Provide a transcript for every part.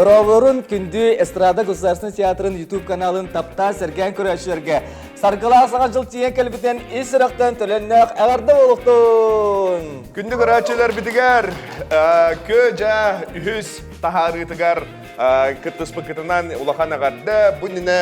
Дроворун күнді Эстрада Государственный театрын YouTube каналын тапта серген көрәшерге. Саргыласыға жыл тиен кәлбітен исірақтан төленнәқ әғарды олықтың. Күнді көрәчелер бітігер, көжа үхіз тахарытығар кыттыспы кытынан улахан ағарды. Бұніне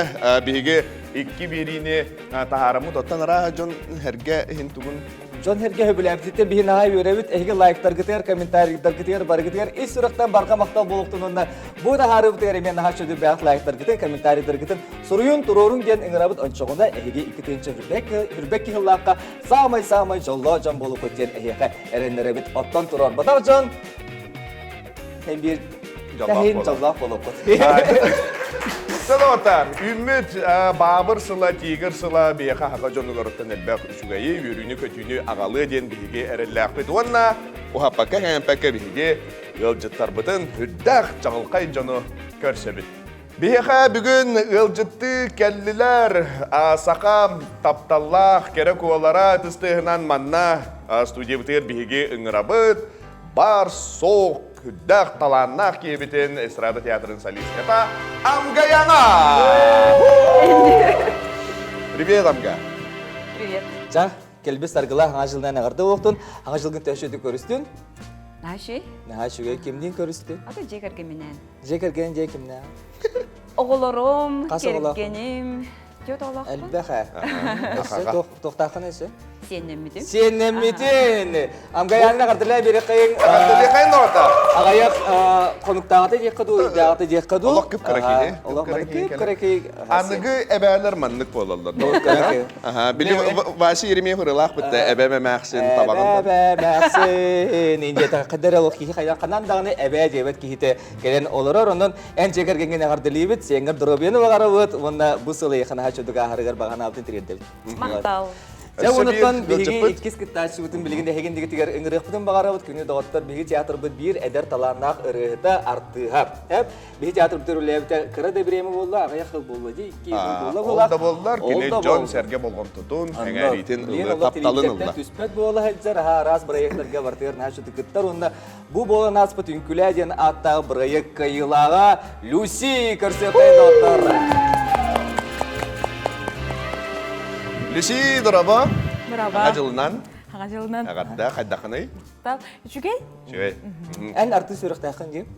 бейге екі беріне тахарамы тоттан ара жон әрге хинтуғын. Жон herge höbüläbitite bihin ahay örebit ehge like'lar gıtır, komentarlar gıtır, bar gıtır. İs suraktan barqa maqtal boluqtun onda. Bu da harı biter men ha şöyle bir like'lar gıtır, komentarlar gıtır. Soruyun turorun gen ingrabit onçoğunda ehge iki tençe hürbek hillaqqa samay jollo jan bolup ötgen ehge erenlerebit ottan turor. Badar jan hem bir tahin jollo bolup ötgen. Salawatan, Ümit Babır sıla, Tiger sıla, beyaka haka jonu garıttan elbaq üçügeyi, yürüyünü kötüyünü ağalı den bihige erellaq bit. Onna, o hapaka hempaka bihige ılcıttar bıtın hüddaq çağılqay jonu körsebit. Beyaka bugün ılcıttı kelliler, saqam, taptallaq, kerek ovalara tыстığınan manna, studiya bitir bihige ıngırabıt, bar soğuk, Hüddaq talannak kiyebiten Estrada Teatrın solistata Amga Yana. Привет, Amga. Привет. Ja, kelbi sargıla hangi jıldan ağırdı oğuktun, hangi jılgın töşüdü körüstün? Наши? Naha şüge kimden körüstü? Ата жекерге менен. Jekergen je kimden? Оголорум, Касы оголақ? кереккеним. Жөт оголақпын. Elbette. Toқтақın ese? Сенеммидим. Sen mitin? Amga yanına kartıyla biri kayın. Karteli kayın orta. Ağayak konuktağıda jekkadu, dağıda jekkadu. Allah küp karakini. Allah küp karakini. Anıgı eberler manlık bolallar. Karakini. Bilim vasi yerime hırılaq bitti. Ebeme məxsin tabağında. Ebe, məxsin. İnce takdir oluq ki, xaydan qanan dağını ebe cebet ki hite gelen olurur. Onun en çeker gengene kartıyla bit, senger drobiyonu bağırı bit. Onda bu sılı yaxına haçuduga harıgar bağana altın tiriyende bit. Мактал. Ya ondan bihigen ikkis kıttaşı bütün bilginde hegen digi tigar ıngırıq bütün bağara bit günü doğatlar bihi tiyatr bit bir eder talanaq ırıhıta arttı hap. Hep bihi tiyatr bütürülüye bite kıra debremi bollu, ağaya xıl bollu di, iki bollu bollu. Olda bollar, güne John Serge bolğun tutun, hengeritin ılı taptalın ılla. Tüspet bollu heczer ha ras bırayıqlarga vartır naşı tıkıttar onda bu bollu naspı tünküledyen atta bırayıq kayılağa Lucy kırsetayın doğatlar. Lucy duraba. Merhaba. Acılından. Хагажылынан. Ağadda kaydakını. Тал. Жүгей? Şöyle. En artist yürüktağın kim?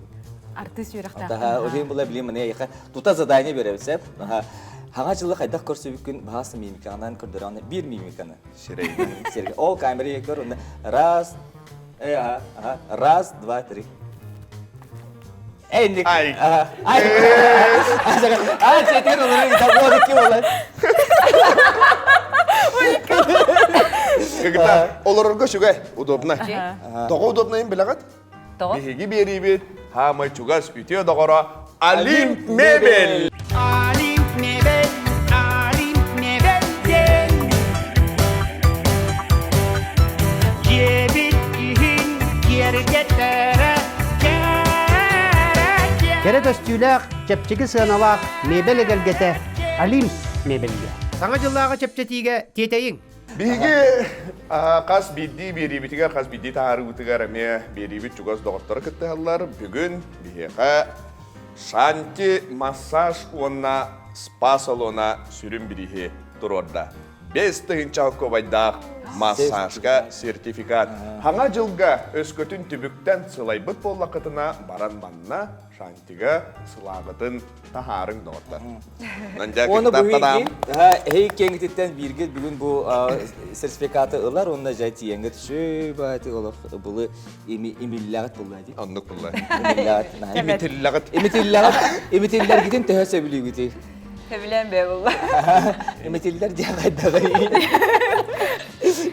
Артист юрактар. Daha ödeyim bula bileyim ne yaqa. Tuta zadayını verevsep. Hangi жылы qaydak көрсө бүкүн bahası mimikanan kırdıran bir mimikаны. Şirey. Sergi o kamerayı gör onda раз, раз, два, три. Endik. Ay. Ay. Ay, çetir olur. Tabu kim olur? Когда олорго шугай удобно. Ага. Того удобно им билагат. То. Биһиги берибит хама чугас ütüyor dogora Олимп мебель. Олимп мебель, Олимп мебелден Жебит иһин кергеттері Кere төстүләк, чепчеги сыналак, мебель эгелгете, Олимп мебелге. Саңа жыллага чепчетиге тетейин. Биһиги кас бидди берибитигер кас бидди таарыбытыгар эме берибит чугас доготтор кыттыаллар. Бүгүн биһига шанти массаж уонна спа салона сүрүм бирихи турорда. 5 тыгынча койдак массажга сертификат. Хаңа жылга өскөтүн түбүктен сылайбыт боллакытына баран манна шантига сылагытын тахарын доготтар. Onu bu hey kengititten birgit bugün bu sertifikatı ılar onunla jaytı yenget şu batı olaq bunu imillat bulladı. Anlık bullay. Imillat. Imitillagat. Imitiller gidin tehse biliyor gidi. Хевлен бе булла. Imitiller jagayda.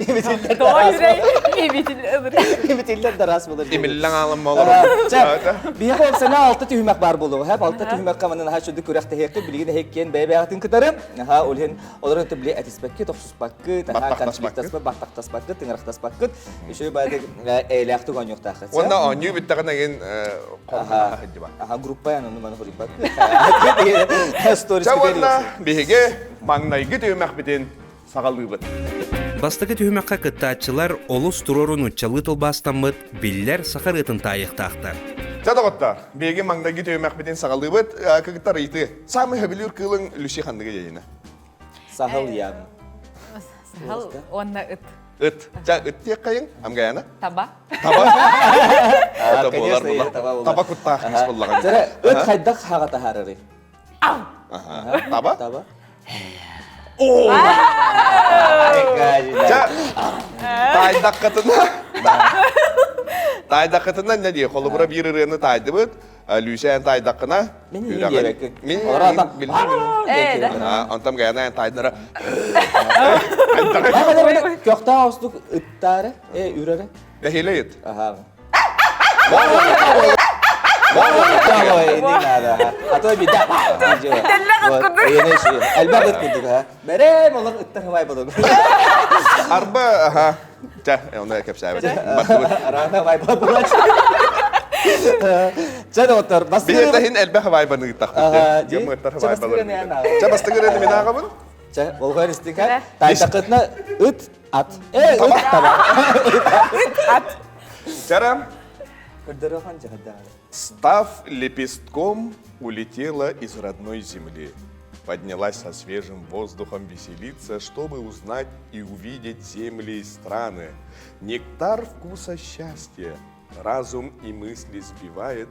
Imitiller Doğru. İyi Imitiller de ras bulur. Imillan alım olur. Bir hep sana altı tühmek var bulu. Hep altı tühmek kamanın ha şu dükürek tehekti bilgin hekken bebeğatin kıtarım. Ha olhen olurun tübli etisbekki toksus bakkı. Ha konfliktas bak baktas bakkı tınraktas bakkı. Şu bayda eylaktu ganyok takıt. Onda anyu bittakına gen Aha. Aha gruppa yan onu bana hori bakkı. Stories Çavanda bihige mangnaygı tüymek bitin sağalıbıt. Бастығы түймәққа кыттаатчылар олус турорун уччалы тылбастаммыт биллер сахарытын тайықтақтар. Жадағыттар, беге маңдаги түймәк бітен сағалыбыт, көгіттар үйті. Самый хабилюр кылың Люси хандығы жайына. Сахал ян. Сахал, онна ыт. Үт. Жа, үт тек қайын, амғаяна? Таба. Таба. Ата болар конечно, болар. таба болар. Таба күтті ақыс болаған. Жара өт хайдақ хағата харары. Таба? Таба. Ооо! Жа, Жа, тайдақ қытына. Тайдақ қытына не дей, қолы бұра бір үрені тайды бұд. Люсиян тайдақына. Мен не дерекін? Мен Олардан. білмеймін. Онтам ғаяна тайдыра. Kökte ağustuk ıttarı, ürere. Бәхейлі ет. Aha. Bravo, ini nada. Atau beda. Ini sih. Elbet ıtkudu ha. Bere malah ıttar havai bodoh. Arba, aha. Жа, оны кеп сәбет. Arana havai bodoh. Jadi otur. Билет тахин әлбә хавай баны тахты. Жем ыттар хавай баны. Жа бастыгыр енді мен аға бұн? Жа, болған істіка. Тайдақытына ıt at. It taba. Ат. Жарам. Кырдырыған жағда. Став лепестком, улетела из родной земли. Поднялась со свежим воздухом веселиться, чтобы узнать и увидеть земли и страны. Нектар вкуса счастья, разум и мысли сбивает.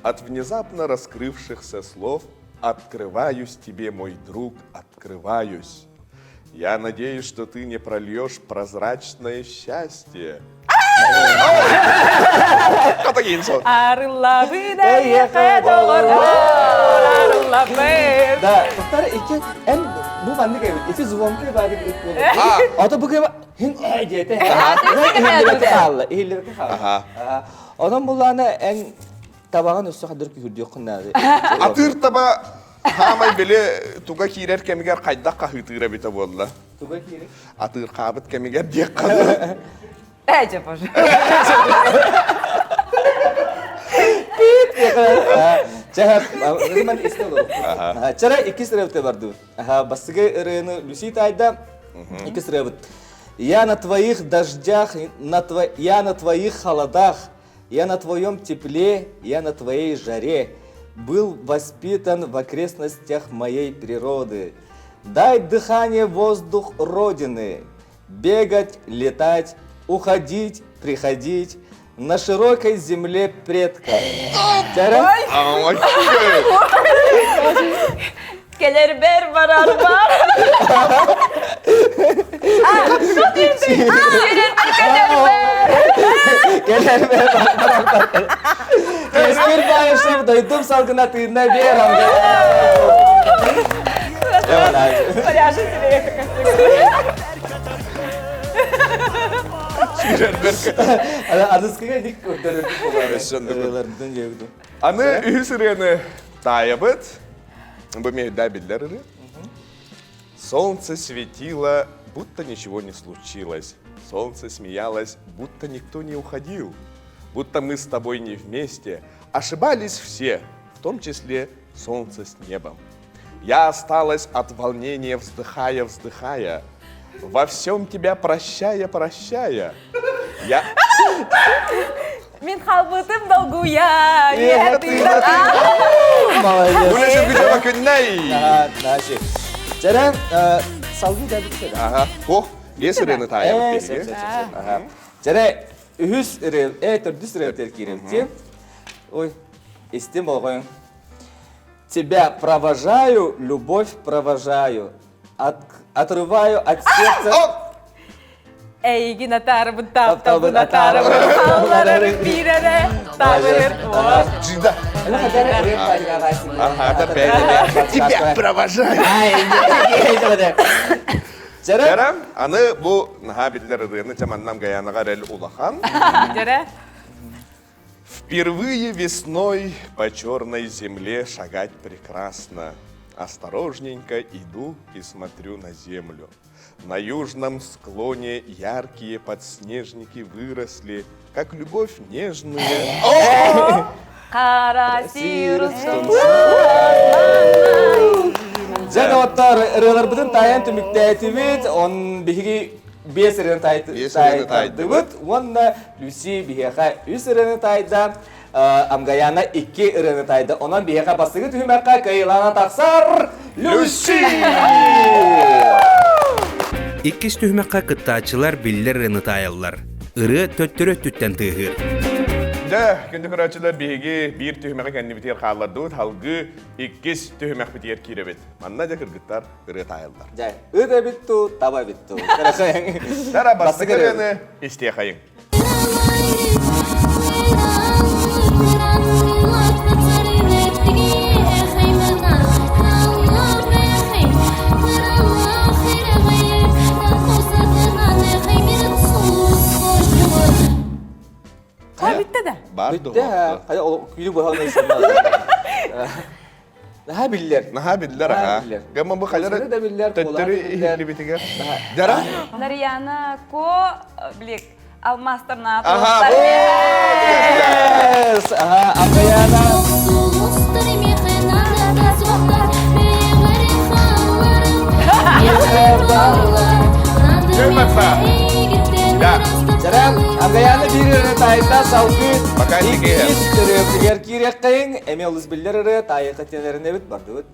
От внезапно раскрывшихся слов открываюсь тебе, мой друг, открываюсь. Я надеюсь, что ты не прольешь прозрачное счастье. Катагин сон. Арыла бидайы қадолар, арыла бәйір. Да, тоқтар iki en bu bende gibi iki zvonki var gibi ıtkudu. Ata bu gibi hin diyete. İhillerki halı, ihillerki halı. Ondan bunlarına en tabağın üstü kadar kühürdüyor kunları. Atır taba hamay bile tuga kirer kemiger kaydak kahıtıra bita bolla. Tuga kiri. Atır kabıt kemiger diye kadı. Әйте, боже. Cahap, zaman istiyor. Cara iki sırabıta vardı. Basıgı ırığını Люси тайда iki срывыт. Я на твоих дождях, я на твоих холодах, я на твоем тепле, я на твоей жаре. Был воспитан в окрестностях моей природы. Дай дыхание воздух Родины. Бегать, летать, уходить, приходить на широкой земле предков. Ama Gelir ber barar bar. Çok iyiydi. Gelir ber Gelir Espir bayışım duydum salgına tığına bir yerim. Paryaşı sireye Adıskıga dik kurtarır. Аны үсірені тайыбыт, бұме дәбілдері. Солнце светило, будто ничего не случилось. Солнце смеялось, будто никто не уходил. Будто мы с тобой не вместе. Ошибались все, в том числе солнце с небом. Я осталась от волнения, вздыхая, вздыхая. Во всем тебя прощая, прощая. Я... Min halbıtım dolguya. Bu ne çok güzel bakın ney? Naşi. Ceren, salgı dedik de. Aha, oh, bir süreni tayabıt beri. Ceren, ühüs ırıl, düz ırıl terkirim. Ой, истим болғойын. Тебя провожаю, любовь провожаю. Отрываю от сердца... Eygin atarımın taptabın atarımın hallarını birere tavır. Cida. Ага, да тебя провожаю. Жарам, аны бұл наға бітлер ұрыны жаманнам ғаянаға рәл улахан. Göre. Впервые весной по черной земле шагать прекрасно. Осторожненько иду и смотрю на землю. На южном склоне яркие подснежники выросли, как любовь нежная. Kara sirusum. Және оттар ырылар бүтін таян түміктәйтімет, он бігі бес ырын тайды бұд, онна Люси бігі үс ырыны тайда, Amgayana 2 ırını taydı. Ondan bir yaka bastığı tühümekka kayılana taksar Lucy! İkkis tühümekka kıttaçılar biller rınıtayallar. Irı töttürü tütten tığır. Da, kendi kıraçılar bihigi bir tühümek kendi biter kallardı. Halgı ikis tühümek biter kirebet. Manna da kırgıtlar ırı tayallar. Jay, ırı bittu, taba bittu. Dara bastığı Bastığı rını isteyakayın. Ha bitti de. Bardı Bitti ha. hoqtu. Hadi o gülü bu halde işin Daha biller. Naha biller Naha ha. biller. Gamma bu kalara Bastığı da biller, töttürü polar biller. ihli bitiga. Dara? Нарьяна ко блик алмастар на Aha, Yes! Aha, Amgayana. Jaran, Amgayana bir ırı tayda salgı. Bakay tiki hem. İkis tırıp kirek kayın. Emi oluz biller ırı tayı katelerine bit bardı bit.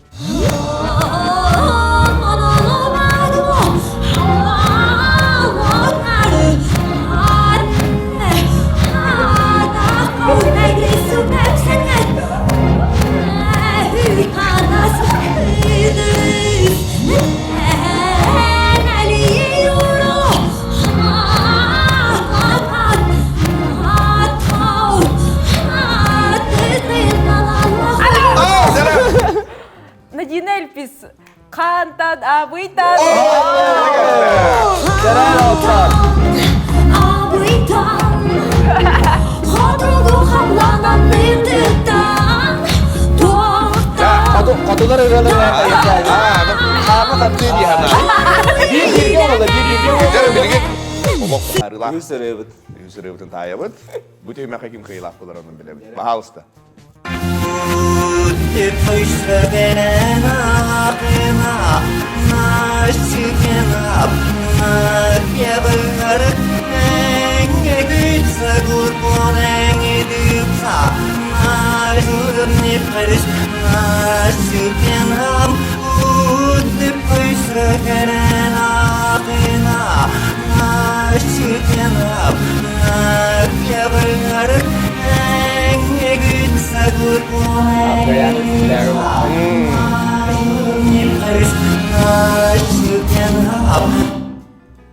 Надина Эльпис. Кантан абыйтан. Jaran olsan. Katılar ırılarına tayı. Ama tatlı diye hana. Bir birge oldu, bir birge oldu. Dara bilgi. Omok arılar. Yüz ırı bit. Yüzürü bütün tayabıt. Bu tühümek kim kıyılak bular onun bile. Bahalısta.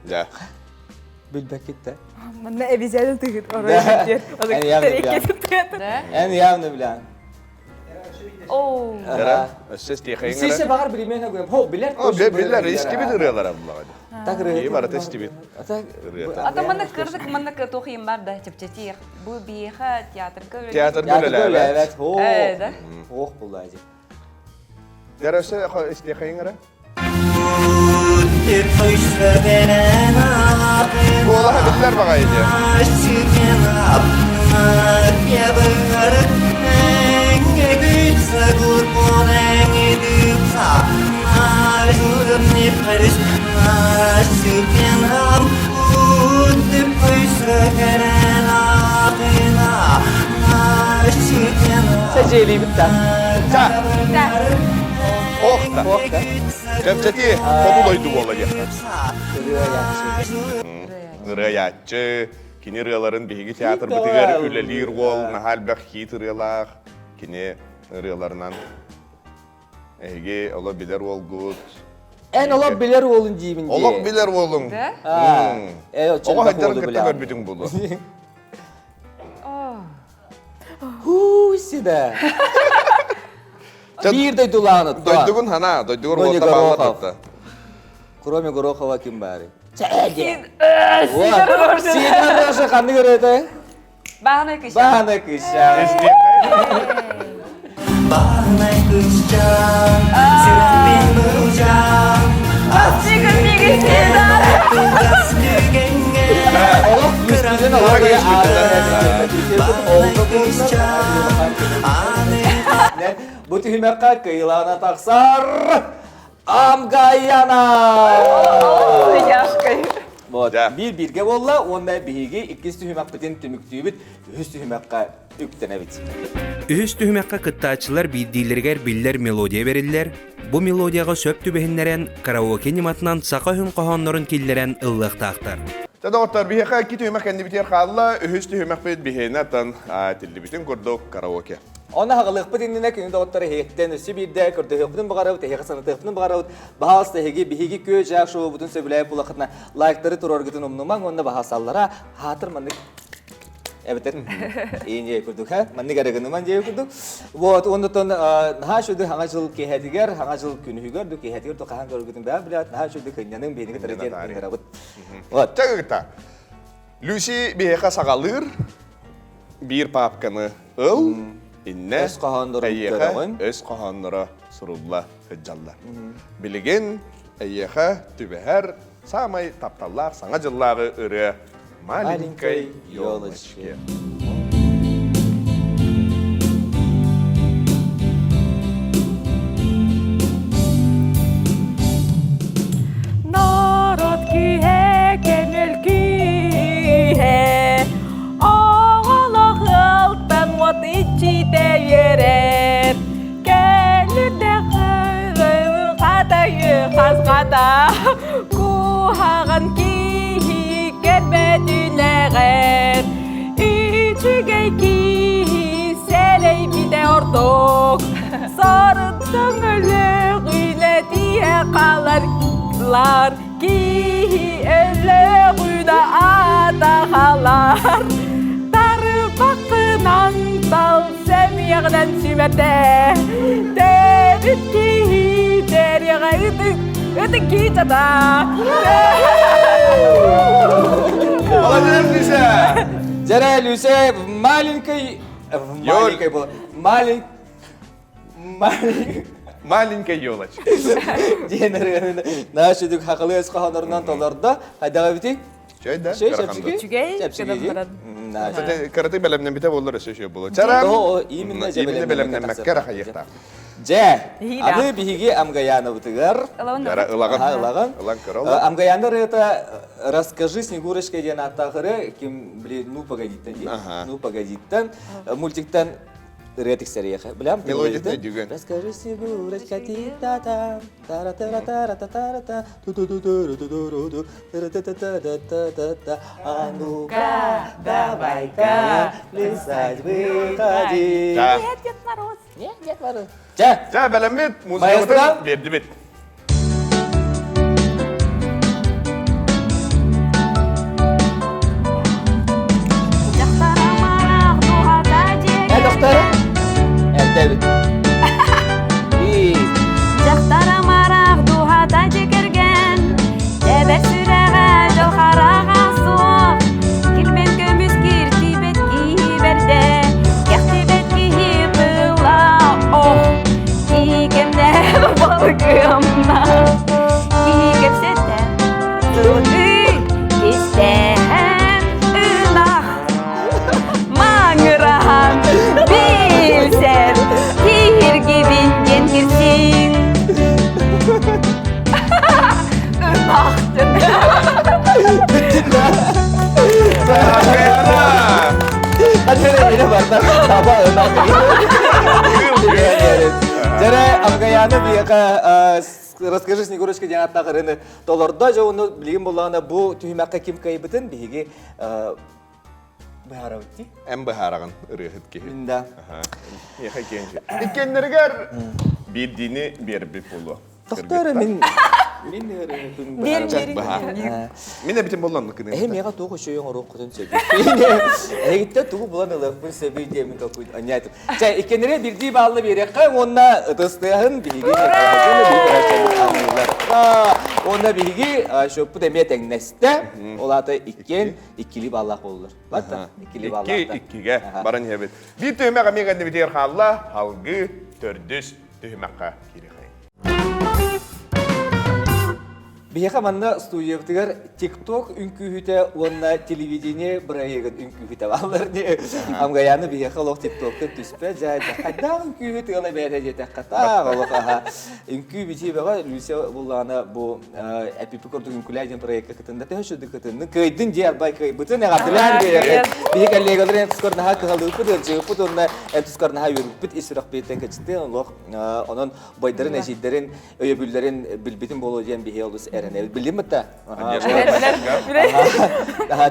Ya. Bilbek gitti. Mana обезьяна тыгыт. Орой битер. Yani явно bilen. En явно bilen. Оу. Dara. Ses diye kayın. Sisi bakar bilimine koyayım. Ho bilir. O biller eski bir duruyorlar abla. Tak ırı. İyi var eski bir. Tak. Ата мана кырдык мана тохим бар да чепчетир. Бу биха театр кö. Tiyatr Ya böyle. böyle evet. Ho. Evet. Oh bulaydı. Dara se eski kayın ara. Bu olaha biller bakaydı. Seceli bitti. Ta. Oh da. Oh da. Cemceti kobuloydu bu olacak. Kırıyor yani. Rıyatçı, kini rıyaların bihigi tiyatr bitigar ülelir gol, nahal bak hit rıyalar, kini rıyalarından ege olabilir ol gut. En olabilir olun cimin diye. Olabilir olun. Да? Ha. Evet, Ola çelbek haydar oldu kıtta bilen. görbüdün bunu. Huusi de. Bir de dulanı. Doydugun hana, doydugun Doydu orta bağla Gorokov. tuttu. Kromi Gorokova kim bari? Çeğdi. Вот. Сидор Роша kandı görüyordu. Bahane kışa. Bahane kışa. Esti. Çıkın bir gidiyor. Oğlum üstüne ne var ya? Bu tühümek kıyılana taksar. Amgayana. Yaşkayı. Вот. Да. Bir birge bolla, onda bihigi, ikisi tühümek bitin tümüktüğü bit, üst tühümek üktene bit. Ühüs tühümekka kıttaçılar bildiğilirger biller melodiya verirler. Bu melodiyaga söp tübehinleren karaoke nimatынан saka hüm kohonların killeren ıllıq taqtar. Doktor bihe ki tüymek kendi biter kalla ühüs tüymek fit bihene tan tilli bütün kurduk karaoke. Ona haqlıq bu dinine künü doktor heyekten üsü bir de kurdu hepinin bağırıp tehek sanatının bağırıp bahas tehegi bihigi köjak şu bütün söbülay bulaqtına like'ları turor gitun umnuman onda bahasallara hatır mandık. Evet, iyi kurduk ha. Manni garaganı man diye kurduk. Вот, onda ton ha şudu hangacıl kehetiger, hangacıl künühüger du kehetiger to kahan görgütün bä bilat ha şudu kınyanın beni getireceğin pingarabut. Вот. Çakıta. Lucy bihe sagalır bir papkanı ıl inne Öz qahanları ayyeha törağın. öz qahanlara surulla hıcallar. Bilgin ayyeha tübeher samay taptallar sana jıllağı ırı маленькой ёлочке. Narod kihe kenel kihe Ağalı hıltan vat içi de yerer Gelir de hırın katayı has kata Kuhağın kihi gelmediler İçige kihi seley bir de orduk Sarıntın ölüğüyle diye kalırlar Kihi ölüğüyle adahalar Darı bakınan dal semiyekten sümerde Derit kihi deriye ödük ki çada Olacak bize. Jara Lucy маленькой маленькой bu. Маленькой ёлочке. Jenere na şudu haqlı öz qahanlarından tolarda hadaga biti. Şöyle Şey karakandı. şapşigi. Çügey, Şapşigi. kadın Na. Zaten karate belemden bite bollar şey bulu. Çaram. O iyi minne İyi belemden mekkara hayıkta. Je. Hila. Adı bihigi amgayana butigar. Jara ılağın. Ылағын. Ылağın кырыл. Амгаяндыр это расскажи Снегурочка деген аттақыры ким блин ну погодиттен дейді. Ага. Ну погодиттен мультиктен ретик серияқы. Білем? Мелодия не деген. Расскажи Снегурочка ти-та-та тара-тара-тара-та-та-та ту-ту-ту-ту-ру-ту-ру-ту тара-та-та-та-та-та-та А ну-ка, давай-ка плясать выходи. Ja. Дед Мороз. Не, Дед Мороз. Же. Ja belemit Maestro. muzikatın verdi bit. Doktor. David. İyi. Жақтара марақ дұғата жекерген Дәбәр сүрәға жалқараға суық Келмен көміз кір тибет киберде Яқтибет киіпіла оқ Кикемде балғымна Кикепсетті Тұты кестен Үнақ Маңыраған Bilsen Kir gibi yenkirsin Irmaktın Hadi yine bardak sabah önak. Жара амгаяны бияка расскажи Снегурочка деген аттақырыны толорда жауыны білген болғаны бұл түймәққа ким кайбытын биһиги бахара өтті. En baharağın ırıhıt ki. Минда. Яха кенче. İkkenlerger bir dini bir bir pulu. Доктор мен Бермерин. Mine bitim bollan kını. мега тугу шөйөң орук кутун сөбү. Эгитте тугу булан ылык бул сөбү демин токуй анятып. Жа икенере бирди баллы берекка онна ытыстыгын биги. Онда биги шөппү деме теңнесте олаты иккен иккили баллах болулur. Бата иккили баллах. İkkiге baran hebet. Bir tüymeğe meğen biter halla halgı tördüs tüymeğe kiri. Биһиха манна студиябытыгар TikTok үнкүһүтэ уонна телевидение бырайыгын үнкүһүтэ баллар не. Амгаяны биһиха лох TikTok-та түспэ жай хадда үнкүһүтэ ала бэдэ жете ката голоха. Үнкү бити бага Люся буллана бу эпипи кордук үнкүлэдин проектка кытында төшөдүк кытында кыйдын жер бай кый бүтүн агатылар бе. Биһиха легалрен скорна хак халды пудын жы пудунна скорна ха юрпут исрак бетен кычты лох онон байдарын эжиддерин өйөбүллерин билбитин боло ден биһи олус эрен билимта.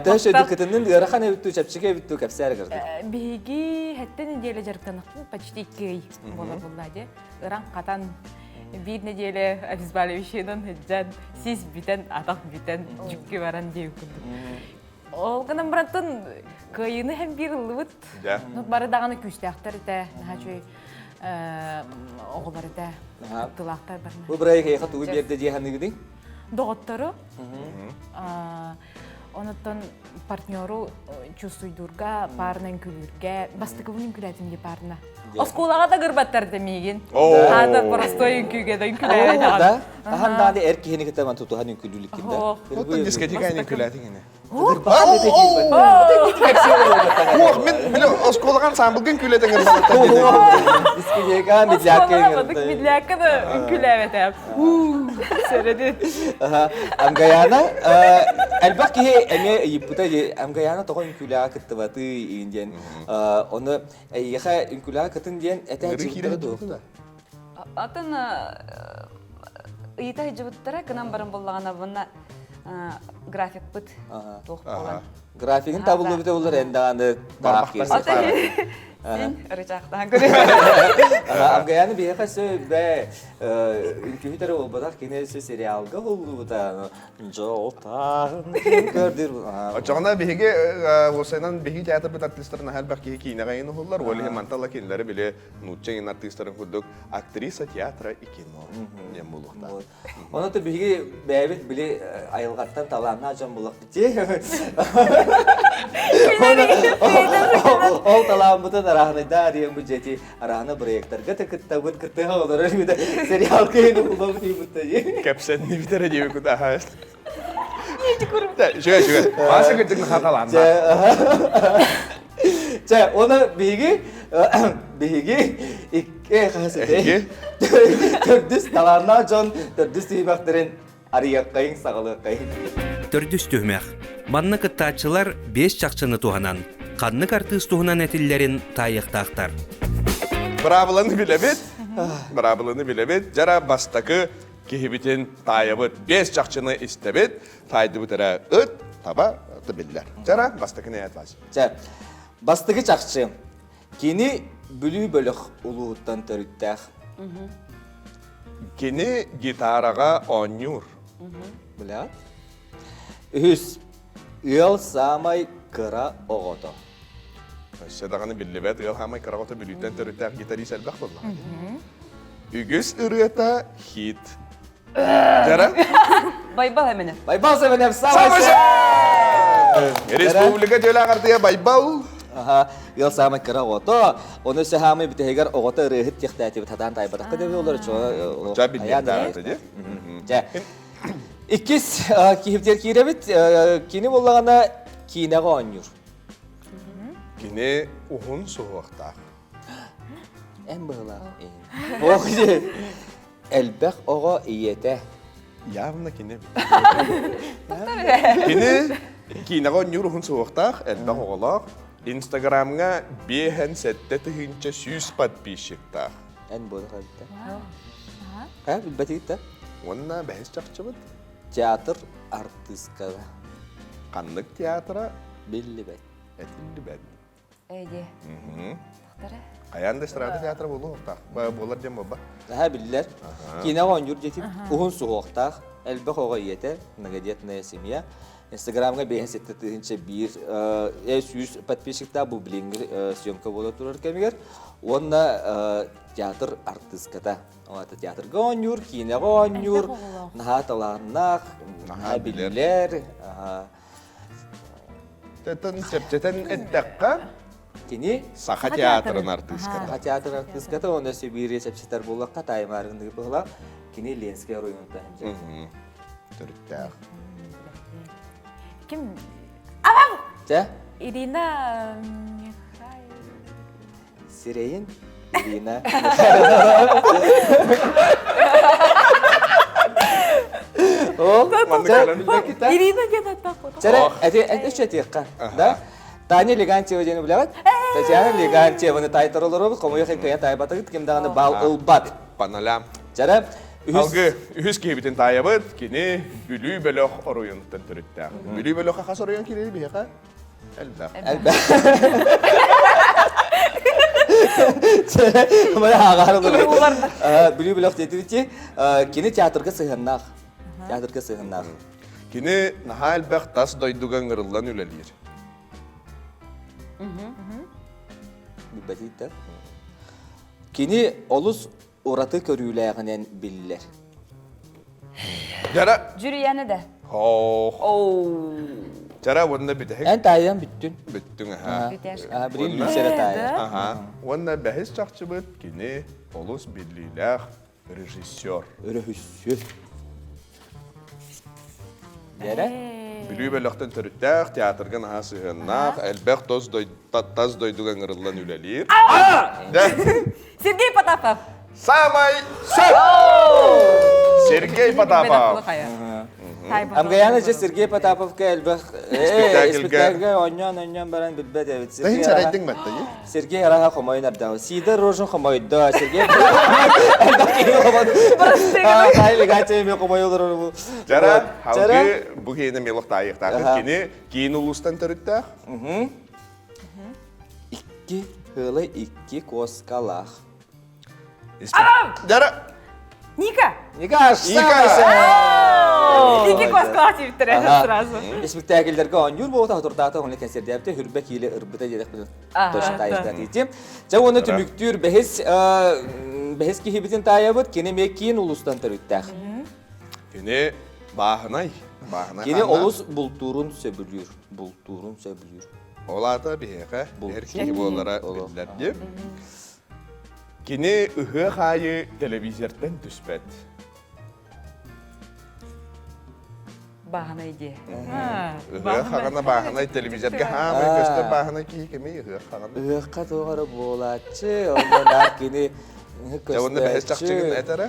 Төшөдүк кытында ярахана бүттү чапчыга бүттү капсар кырды. Биги хеттен неделе жарыктаныкты почти 2 ай болар буллади. Ыран катан bir неделе обезболивающийден хеджан сиз битен атак битен жүккө баран деп күндү. Ол гана братан кайыны һәм бир лыбыт. Ну бары даганы күстәктер дә, хәҗи оглар дә, тылактар барна. Бу брайга хату берде җиһанны гидин. Доктору. Онотон партнеру чувствуйдурга, парнан күлүргә, бастыгын күләтин ди парна. Осколага да гырбаттар демеген. Хада простой күгә да күләтин. Да. Аханда да эркехини кетеман туту ханын күлүлүк кинде. Отто дискотеканы күләтин генә. Мен биле осколган самбылгын күләтин генә. Дискотека медляка. Медляка да күләвәтә. Сәреде. Амгаяна әлбәки эме ипута амгаяна тогон күләгә киттебаты инден. Оны яха күләгә китен дигән әтә җибәрде ду. Атын ыйта җибеттәре кынан барын буллагана бунна график бит тох булган. Графигин табылды бит улар энде аны тақ кирсе. Син рычактан күрә. Амгаяны бияка сөбе инкүтер ул бадак кинесе сериалга булды бута. Жолтан көрдүр. Очогна биһиге осенан биһи театр бит артистларын һәлбәки кинагайны буллар. Оле мантала кинләре биле нутчен артистларын худук актриса театра и кино. Не булукта. Оны да биһиге бәбит биле айылгаттан таланна жан булак бити. Ол талан бута арахнайда диен бүджети арахна проекттарга текетта гыт кытта олар биде сериал кейин улам дибутта. Капсен не битере дип кута ха. Жөг. Басы кеттин хаталанда. Жа, оны биги икке хасыде. Төрдүс таланна жон төрдүс тийбактерин арыяккайын сагалыккайын. Төрдүс түһмәк. Манны кыттаачылар 5 чакчыны туһанан, канны артист туһунан этиллерин тайыктактар. Бравланы билебет. Жара бастакы кихибитин тайыбыт 5 чакчыны истебет, тайды бутера ыт таба тыбиллер. Жара бастакы не атвас. Жа, бастыгы чакчы. Кини бүлүү бөлөк улууттан төрүттәк. Кини гитарага онюр. Бля. Үс ел самай кыра огото. Седаганы биллебет, ел хамай карагота бүлүттен төрүттәк гитарист әлбәк булла. Үгүс ырыта хит. Жара? Байбал әмене. Байбал сәбенем самай. Республика дөлагартыя байбал. Аха, ел самай кыра огото. Оны сәхамай битегер огото ырыхыт тихтәти битадан тайбатакка деп олар чо. Жа биллебет ди. Жа. Иккис кихиптер киребит, кини боллагана кинега онюр. Кини ухун сугуакта. Эм была. Охже. Элбек ого иете. Явно кини. Кини кинега онюр ухун сугуакта, элбек оголак. Инстаграмга бехен сетте тыгынча 100 подписчиктар. Эн бода хабитта. Ха, билбетитта. Онна бәһис чакчыбыт. Театр артистка. Каннык театра Биллибет. этилбет. Әйде. Тохтары. Аянда эстрада театры болу та. Болар дем баба. Ха биллер. Кинега онюр жетип, ухун сугуактак. Элбек ого иете. Многодетная семья. Инстаграмга бехен сетте тыгынча 100 подписчиктар бу блингер съемка боло турар кемигер. Онна театр артистката. Ата театрга онюр, кинега онюр, нахаталарнак, нахабиллер. Тетен септетен эттекка Кини саха театрын артистката. Саха театр артистката онда Сибирия сепситер булакка таймарындыгы була. Кини Ленский районунда. Törüttəq. Kim? Те? Ирина... Сиреин, Ирина. Ол, Ирина ген аттақ қой. Чара, үш әтеққа, да? Таня Легантьева дені біләғат. Татьяна Легантьеваны тайтырылырыбыз, қомойық екаян тайбатығыт, кемдағаны бал ұлбат. Паналам. Чара, Алғы үхіз кейбітін тайабыт, кені бүлі бөліқ оруйынтын түріттәқ. Бүлі бөліққа қас оруйын келеді бейқа? Әлбәқ. Мына ағары бұлар. Бүлі бөліқ детірітте, кені театрға сығыннақ. Театрға сығыннақ. Кені наға әлбәқ тас дойдуған ғырылдан үләлер. Бәтейттер. Кені олыс ораты көрүләгенен биллер. Жара. Жүрияны да. Хоох. Оу. Жара, онда бітәк. Ән тайдан бүттін. Бүттің, аха. Бірін бүсері тайдан. Аха. Онда бәхіс чақчы бұд, кені олыс бірліләқ режиссер. Өрөһүссү. Дәрі? Бүлі бөліқтен түріттәқ, театрға наға сығыннақ, әлбәқ таз дойдуған ғырылдан үләлер. Сергей Потапов. Самай сөп! Сергей Потапов. Амгаяны же Сергей Потаповка әлбәқ спектакльға оньян баран білбәд әбет. Тәйін сәрайдың мәтті, е? Сергей араға қомайын ардағы. Сидер рожын қомайды. Сергей Тайлы ғачаймен қомай олар ол. Жара, халғы бұл кейіні меліқта айықтақыз. Кені кейін ұлыстан түріттәқ. Икки хылы икки коскалақ. Жара! Ника. Ника Ника! Iki koz klasi bitirəsən sırası. Спектакльдерге онюр болта турдата оны концерттерде хүрбек иле ырбыта дедек билен. Точно тайыста дитим. Жа оны түмүктүр бехес кихибитин таябыт кене меккин улустан төрүттәк. Кені бағынай. Кене олус бултурун сөбүлүр. Олата бейеқі, әркеге болара білдерді. Кені үхі қайы телевизордан түспәд. Бағана иде. Үхі қағана бағынай телевизорға хамы көстер бағынай кейі кеме үхі қағана. Ыхқа тоғары болачы, ондан кене Жауынды бәхес чақчығын әтәрі?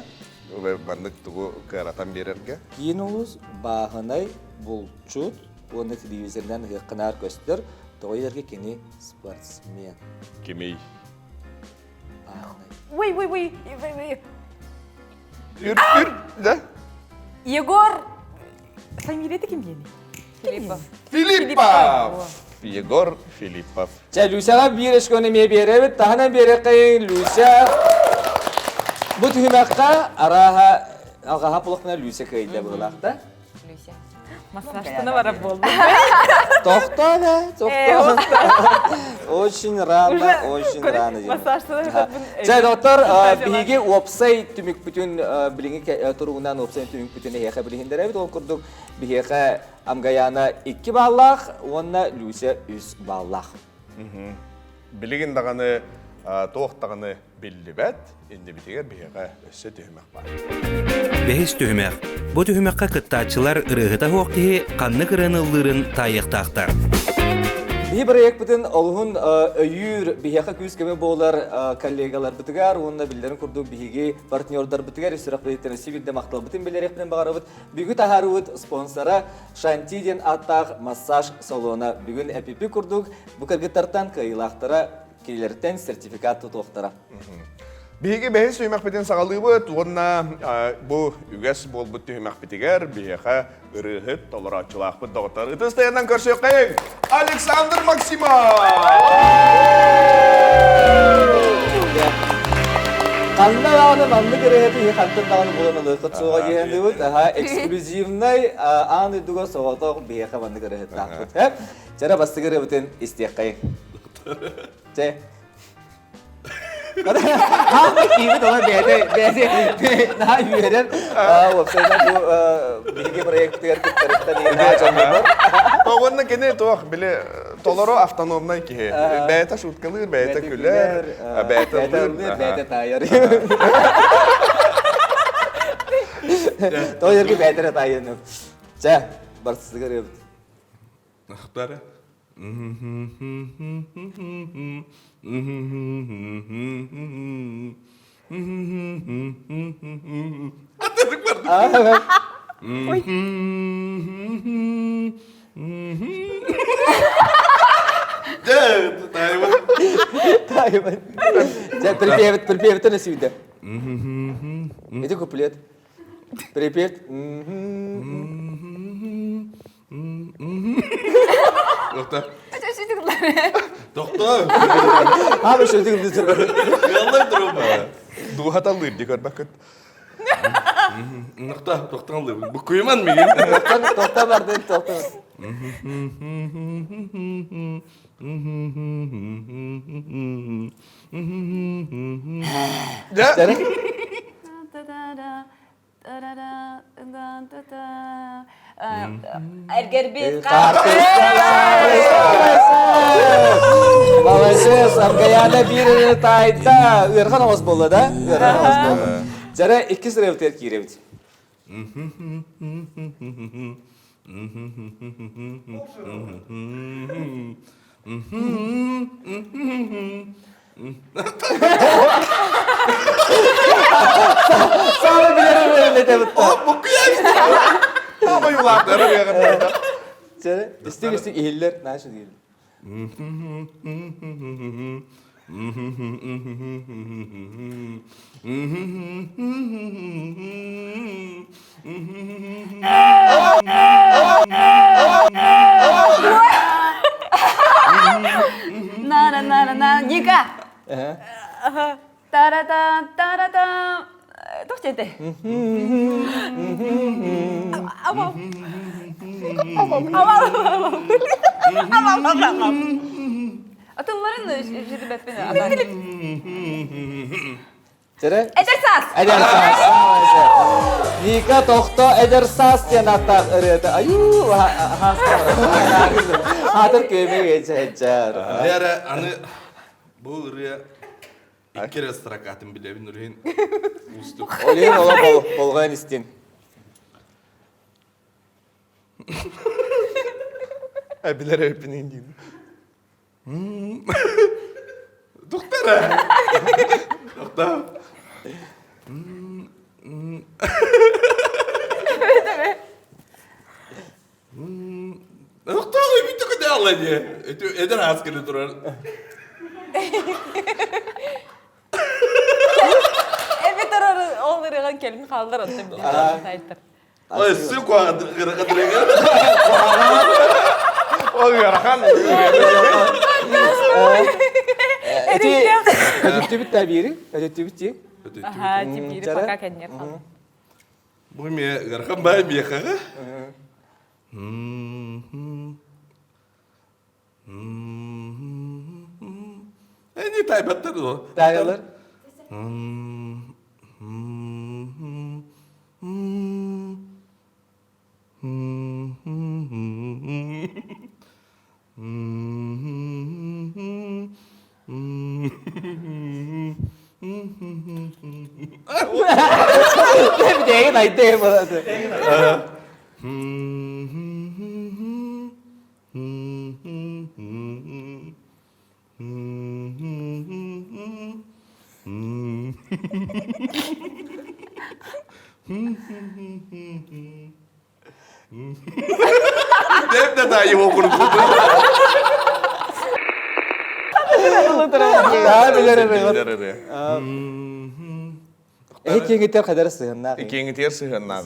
Бандық тұғы қаратан берерге. Кейін олус бағынай булчут, оны телевизордан ыхқынар көстер, тоғыдерге кене спортсмен. Кемей. Уй. Үр, да? Егор. Фамилияты кім ені? Филиппов. Филиппов! Егор Филиппов. Ча Люсяға бір ешкөні ме беребет, тағынан бере қайын Люся. Бұ түхімәққа алғаға бұлықпына Люся қайында бұлақта. Люся. Массажтыны барап болды. Тоқтана. Очень рано. Массажтыны Ча доктор, бігі опсай түмік бүтін біліңі тұруғынан опсай түмік бүтін еқі білігіндер әбет. Ол күрдік бігі амгаяна 2 баллақ, онына Люся 3 баллақ. Білігін дағаны тоқтағаны білді бәт, енді бітегер бігі өсі түйімек бар. Бәхес түхімәк. Бұ түхімәкқа қыттачылар ұрығыта хоқтығы қанны қыранылдырын тайықтақтар. Бі бір ек бүтін олғын өйір бігеқа күз көмі болар коллегалар бүтігер, онына білдерін күрді бігі партнердар бүтігер, үсірақ бейттері сивилді мақтал бүтін білер екпінен бағары бұд. Бүгі тағары бұд спонсора Шантиден аттақ массаж салона. Бүгін әпіпі күрдік, бұ кіргіттартан қайылақтыра келерден сертификат тұтуқтыра. Биһиги бэхис түймәк битен сагалыбыт, онна бу үгәс бол бут түймәк битигер, биһиха ырыһыт толорачылак бут доктор. Ытыстаяндан көрсөк кайын Александр Максимов. Қанда дағаны манды кереті хантын дағаны боланы лықыт соға дегенді бұд, эксклюзивнай аны дүгі соғатоқ бейеқа манды кереті дағыт. Жара басты керебітін істек қайын. Че? Haa, iyi de ona bende daha üyeler website'da bu bilgi projektler kutlarında ne yapacağım? Onun kene toh bile tolero автономный ki. Beta şutkalı, beta küller, beta beta tayar. Toyergi bätere tayını. Ça, barsızlık arayıp. Naqtara. Tayman. Ça, припевет на свида. Это куплет. Припев. Naqtar. Ha, ben şöyle bir dur. Yallah durma. Duhat alır dikkat bakın. Naqtar alır. Bu kuyman mı gel? Tokta var dedi, tokta var. Ya. Sere? Erger bir Молодец, Аргаяна bir tayda. Uyargan avaz boldu da. Uyargan avaz boldu. Jara iki sıra öter kirevit. Sağ bilerim öyle de bu. Bu kıyas. Ama yulakları bir yakın. Jara istik ihiller naşı değil. na Nika. Tarata tarata. Toch zitten. Atımların şimdi bepene. Jara Edersas. Edersas. Nika tokta edersas diye natak arıyordu. Ayu hasta. Hatır köyme geçer. Yara anı bu oraya iki kere strakatım bile bir Nurhin ustuk. Oleyin ola bolgan istin. Abiler öpünün gibi. Doktora. Doktor. Doktor bir tık da Allah diye. Eder askeri durar. Evet arar onları kelime kaldır attım. Ay su kuadır kırık. O yarakan. Eti kadüttü bit tabiri. Kadüttü bit ki. Aha tipiri pakak enyer kaldı. Bu mi kırık bay mi kaka? Ne taybattır o? Dayalar. Bir de nay de bana. Hep de daha iyi okurum. Daha bilirim. Bilir. Kim gitar kadar sığınlar. İkinci tiyer sığınlar.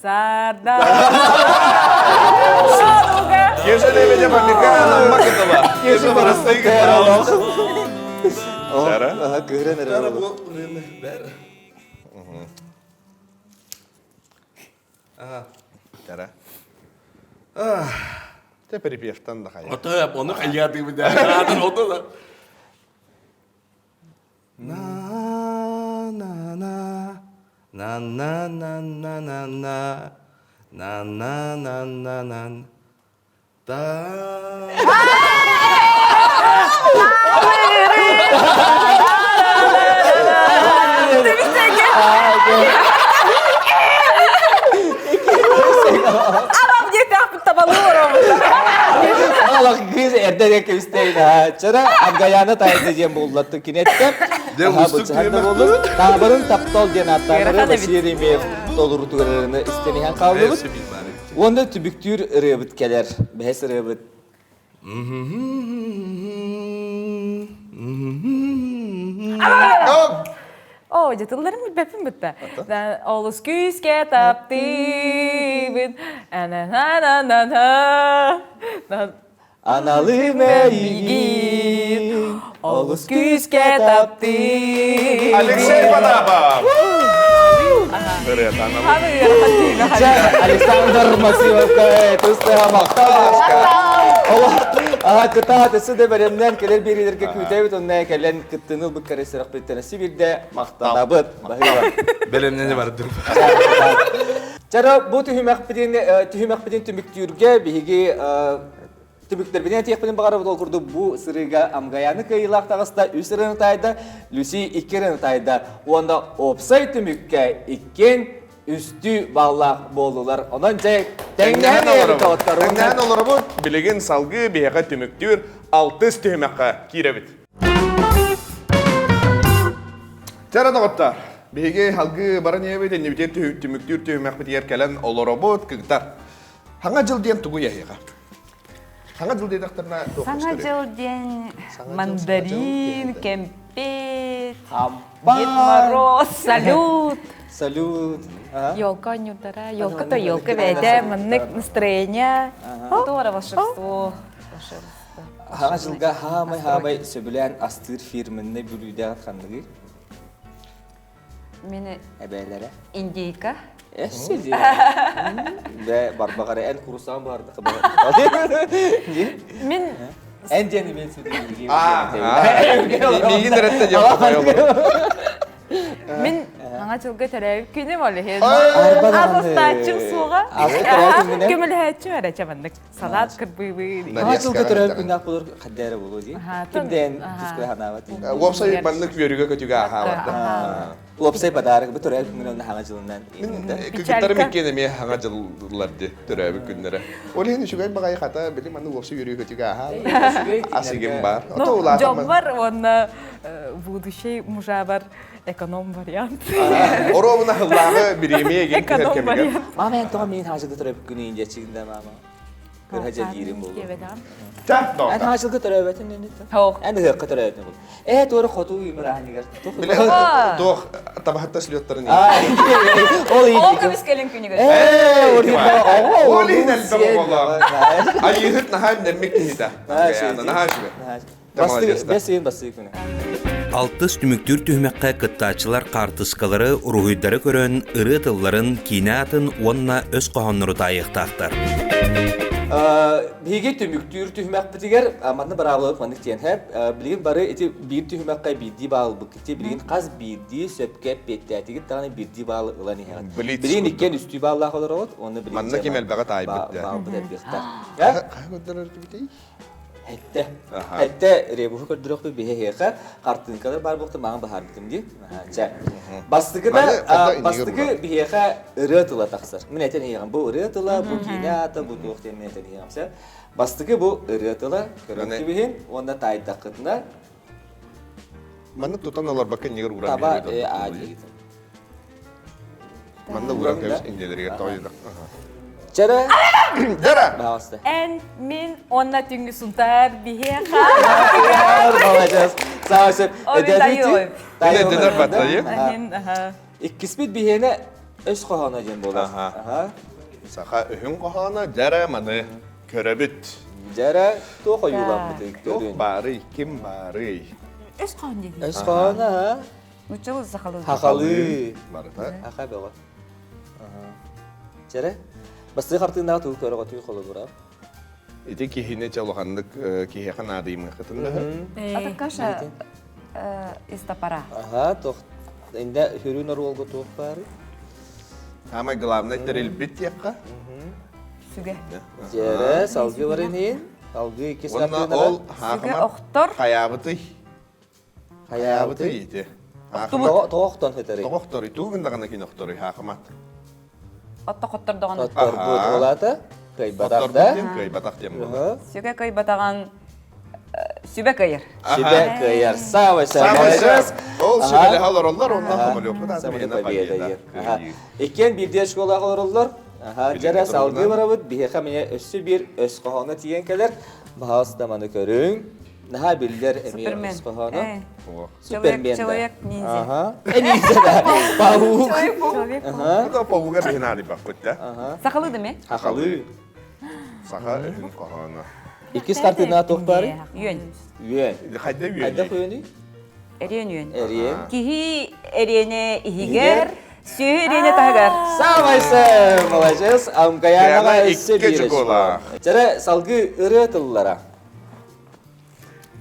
Sarda. Если видим американцев, макетова. Yeşil parası kıyar Allah. Sara? Aha kıhren Cara herhalde. bu ber. Tara. Teperi piyeftan da kaya. Oto yap onu hayatı bir daha. Adın oto da. Na na na na na na na na na na na na na Та. Ama bir de tabalıyorum. Allah kız erdek kısteyna. Çara agayana taydı bullattı kinette. De ustuk diyemem. olur. Tabarın taptol diyen Yaraka atları da basirimi dolurduğunu istenihen kavlılık. Neyse bilmem. Onda tübüktür rıbıt keler. Behes rıbıt. О, жатылларым бәпім бітті. Олыс күйіске таптыбын. Analı meygin. Olus küske taptı. Алексей Потапов! Привет, Анна. Alexander Masiyovka. Tüste maktaşka. Allah kıta atısı da veremden keler birilerine kütevit onunla kelen kıttığını bu kare sırak bittenesi bir de maktanabıt. Belemden de vardır. Çara bu tühümek bidin tümüktürge bihigi tümükler bidin tiyek bidin bağırı dolkurdu bu sırıga amgayanı kıyılak tağısta üsürünü tayda Lucy ikirini tayda onda opsay tümükke ikken üstü bağlak boldular. Ondan Тәңнәһен олар бу, билеген салгы бияга түмүктүр, 6 төмөккө киребит. Тәра дагыттар. Биге халгы бара небе де небе түмүктүр төмөк бит еркелен олар бу кыгтар. Ханга жыл ден тугу яйга. Ханга жыл дедактарна Саңа жылден мандарин, кемпет, Дед Мороз, салют. Салют. Елка нютара, елка-то елка бәді, міннік настроение. Тоже волшебство. Хана жылга хамай сөбілән астыр фирмінне бүлүйді атқандығы. Мені Әбәйлері. индейка. Әсіде. Бә барбағары ән құрусам барды қыбағы. Мен Ән жені мен сөйдегі. Миги дәрәттә жак коя. Мен аңа жылғы тәрәйіп күнім олы. Азыстачым суға. Көміл хәтчі әрі чамандық. Салат кірбүй. Хана жылға түрәп күнақ болыр қаддәрі болу дей. Кімден түскілі ханава дей. Вопсай баннык верүгө көтүгө ахаватты. Лопсай падарығы бұл түрәп күнін хана жылынан. Кыгыттарым иккене ме ханга жылларды төрөбү күннөрө. Ол хени шугай багай хата билим аны вопсай верүгө көтүгө ахав. Асыгым бар. Жом бар, онна будущий мужа бар, эконом вариант. Оробуна хыллагы биремие ген Эконом кемеге. вариант. Мама ән тоға мен хана жылғы түрәп күні инже чигінде мама. Көр хажа дирим болу. Та, Ән до. хана жылғы түрәбәтін нені? Хоқ. Ән хыққы түрәбәтін болу. Торы қоту үймірағынегер. Биле тох табахатта сүлөттөрүн. Ол iyi. Ол көміскелін күні көрді. Ол ин элбе болла. Айыхыт нахам неммек тита. Нахашбе. Бәсейін күні. Алтыс түмүктүр түһмәккә кыттачылар картыскалары руһуйдары көрөн ыры тылларын кинатын онна өз кохоннору тайыктактар. Биге түмүктүр түһмәк битигер аманны барабылык мандык тиен һәп билген бары эти бир түһмәккә бидди бал бу ките билген каз бидди сөпкә петтәтиге таны бидди бал ыланы һәм. Билген икән үстү баллар олар от, оны билген. Манна кемел бага тайбыт. Бал бу дип гыста. Кайгыдырыр кибитей. Хәтта ребу көрдүрөк бу бихе һәка картынкалар бар булды мага бахар битим ди. Бастыгы бихеха ырытыла таксыр. Мен әйтән яган бу ырытыла, бу кината, бу тохтен мен әйтән ягамса. Бастыгы бу ырытыла, көрәнки бихен, онда тайдакытна. Манна тутан алар бакын нигер урам. Таба ади. Манна урам кебис инделерге тойдак. Чара. Дара. Баасты. Ән мен онна түңгі сұнтар бихе Молодец. Саусып. Дайой. Дедер батайы. Иккиспит бихене өз кохана жен болар. Саха өһүн кохана дара маны көрөбүт. Жара то коюлам бит. Тох бары, ким бары. Өз қауын деді. Өз кохана. Учыл сақалы. Хакалы. Бары та. Аха бага. Жара. Басты картында туу көрөгө туу колу бурап. Ити кихине чалохандык кихехан адыймы кытында. Это каша из топора. Ага, тох. Инде хүрүн оролго тук бар. Самое главное терел бит якка. Süge. Jere salgı var inin. Salgı iki Onunla saatte ol Süge hakımat oktor. hayabıtı. Hayabıtı hayatı. iyiydi. Toğuktan heteri. Toğuktori, tuğundağına ki noktori hakımat. Otta kottor doğan. Ottor bu Aha. olata. Kay Doktor badakta. bu köy batak diyem bu. Süge köy batağan sübe kayır. Şibe kayar. Sağ Sağ Ol Aha. şöyle halar onlar ondan hamur yok. Da Samını beyne kabiyede kabiyede. yer. Aha. İkken bir diye şkola olurlar. Aha, Bilen jere de salgı durumdan. var bu. Bihe kamine üstü bir öz kohana tiyen keler. Bahas damanı körün. Naha biller emi Süpermen. öz kohana. Человек, человек ниндзя. Aha. Ninja da. Pahuk. Bu da pavuga bir hali bak kutta. Sakalı değil mi? Hakalı. Saha ehun kahana. İkiz kartına tohbarı. Yön. Yüen. Hayda Hayda yürü. koyunu. Eriyen yön. Eriyen. Kihi eriyene ihiger, sühü eriyene tahagar. Sağ молодец. Amkayana Kayana esse iki bir çikola. Jere salgı ırıtıllara.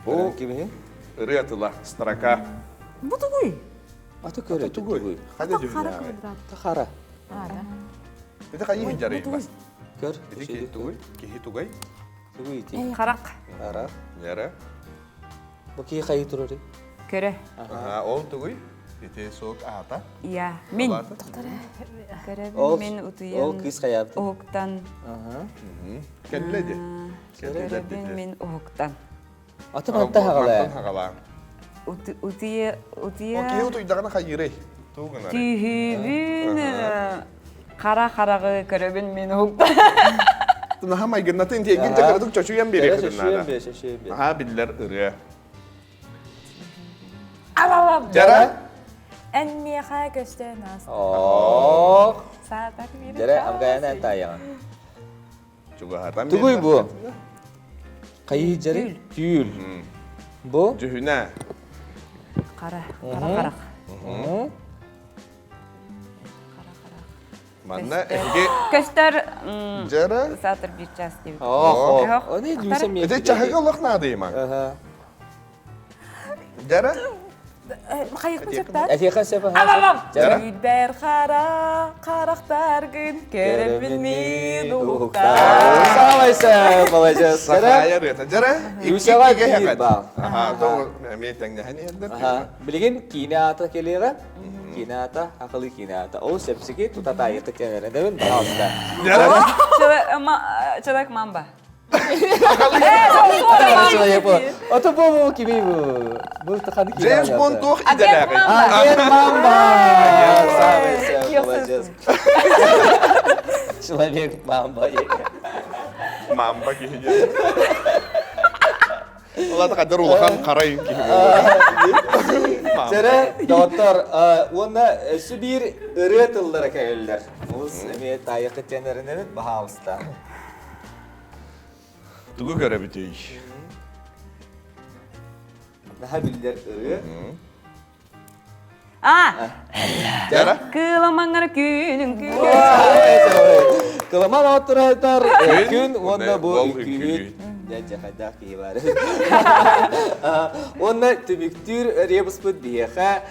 Bu kimi? Rıyatıla, straka. Bu da bu. Atı körü. Tuguy. Hadi diyor ya. Takara. Bir de kayı hincarayım bas. Kör. Bir de ki tuguy. Kihi tugay. Tuguy iti. Karak. Ara. Yara. Bu ki kayı tururi. Köre. Aha, ol tuguy. Bir de soğuk ata. Ya. Min. Abatı. Köre Ol. min Ol utuyan. kız kayaptı. Uhuktan. Aha. Kelledi. Köre min uhuktan. Atı mantı haqala. Haqala. Utiya. O Utiya. kihi utuyduğuna kayırı. Tuğun arı. Tühübün. Kara körebin min uhuktan. Tuna hamay gırnatın diye gülce kırdık çocuğuyan biri Jere kırınada. şaşıyan bir şaşıyan bir. Aha biller ırı. Jere. En miyaha göster nas. Oh. Saatak bir. Jere amkayana entayan. Çuga hatam. Tuguy bu. Kayı jere. Tül. Bu. Cühüne. Kara. Manna ehge Köster. jara. Satır bir ças diyor. Oh. Yok. O ne diyorsun Bir de çahıgalık nadayım ha. Aha. Jara. Kayık mı çöpler? Efekan sefa ha. Jere. Dilber kara, karakter gün, kerebin min uhuktan. Sağ olasın. Молодец. Jere. Sakaya rıta. Jara. Yusava İki bir hakat. bal. Aha, doğru. Meyten de hani ender. Aha. Bilgin kinata kelera. Kinata, akıllı kinata. O sepsiki tutata ayırt kenara değil mi? Hasta. Jara. Çolak mamba. Şöyle yapalım. Oto bu kimi bu? Bu tıkanı kinata. James Bond tuğ idelaki. Agen mamba. Sağ olasın. Молодец. Человек мамба. Mamba kihi jara. Ola da kadar ulakan karayın kihi. Jere doktor, ona bir ırıtıllara kayırlar. Uz emiyet ayırt kenarına bahalsta. Tugu göre bitiyor. Daha bilirler ırı. Jara. Kılamangar günün Kelaman oturaylar. Gün Gün, onda bu bol iki iki gün. Janca kada kibar. Onda tübüktür rebus bud biha.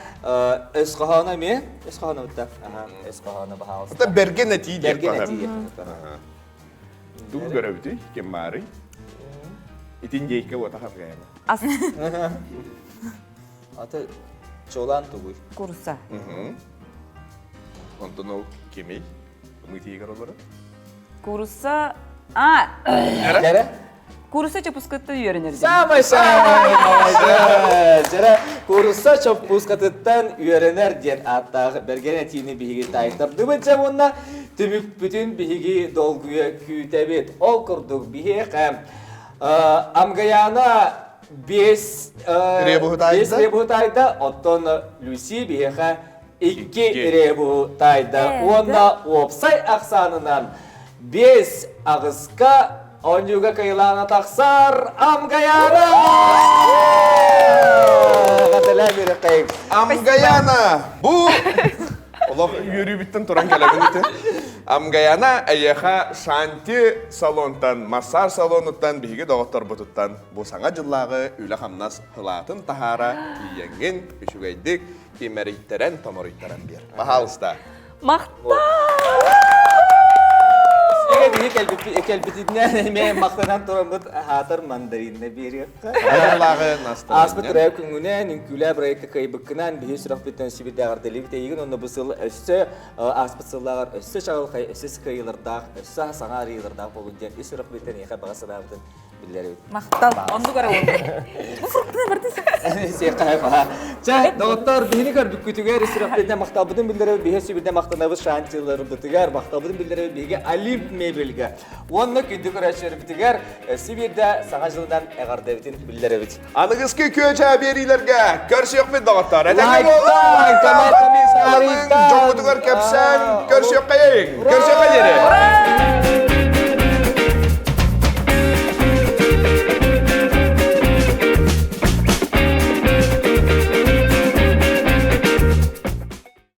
Eskahana mi? Eskahana uta. Aha, eskahana bahalsta. Hatta berge netice Dergi yapar. netiye. Tugu göre bitiyor. Kemari. İtin jeyke wata ham gayana. As Ata çolan tubuy. kursa. Ondan o kimi? Mıtiye kararları. Kursa. Jere? Kursa çapıskıttı yörenir. Jere kursa çok puskatıttan öğrenir diyen hatta bergenetini bihigi taytırdı mı cevonna tümük bütün bihigi dolguya kütebet ol kurduk bihi qam amgayana beş rebuhtayda otton Lucy bihi iki rebuhtayda onda opsay aksanından 5 ağızka Onjuga kailana taksar amgayana. Katalah bir kayıp. Amgayana. Bu Allah yürü bitten turan kelemin ite. Amgayana ayaha şanti salondan, masaj salonundan bihige doktor bututtan bu sana jıllağı üle hamnas hılatın tahara kiyenginüşügeydik kimeritteren tomoritteren bir. Bahalsta. Mahta. kelbitinden men maqtanan turamut hatır mandarinne biri. Ayarlağı nasıl? Aspet rayk güne nünküle brayk kaybıknan bir sürük biten sibide gardeli bite yigen onda bu sıl össe aspet sıllar össe çağıl kay össe kayılırda össe sanar yılırda bolunca sürük biten yaka bagasına biten billeri. Мақтал, онды көріп отыр. Sen kayma. Çay doktor beni kar bükütüger sürük biten maqtabıdın billeri bir sibide maqtanabız şantiyaları bitiger maqtabıdın billeri bir alim mebelge. Onunla kündük araştırıp bitiger sibide sağacıldan eğer devitin billeri bit. Anıgızki köçe berilerge görüşüyor bir doktor. Like, Kemal Komisarı, Jomudugar kapsan görüşüyor kayın. Görüşüyor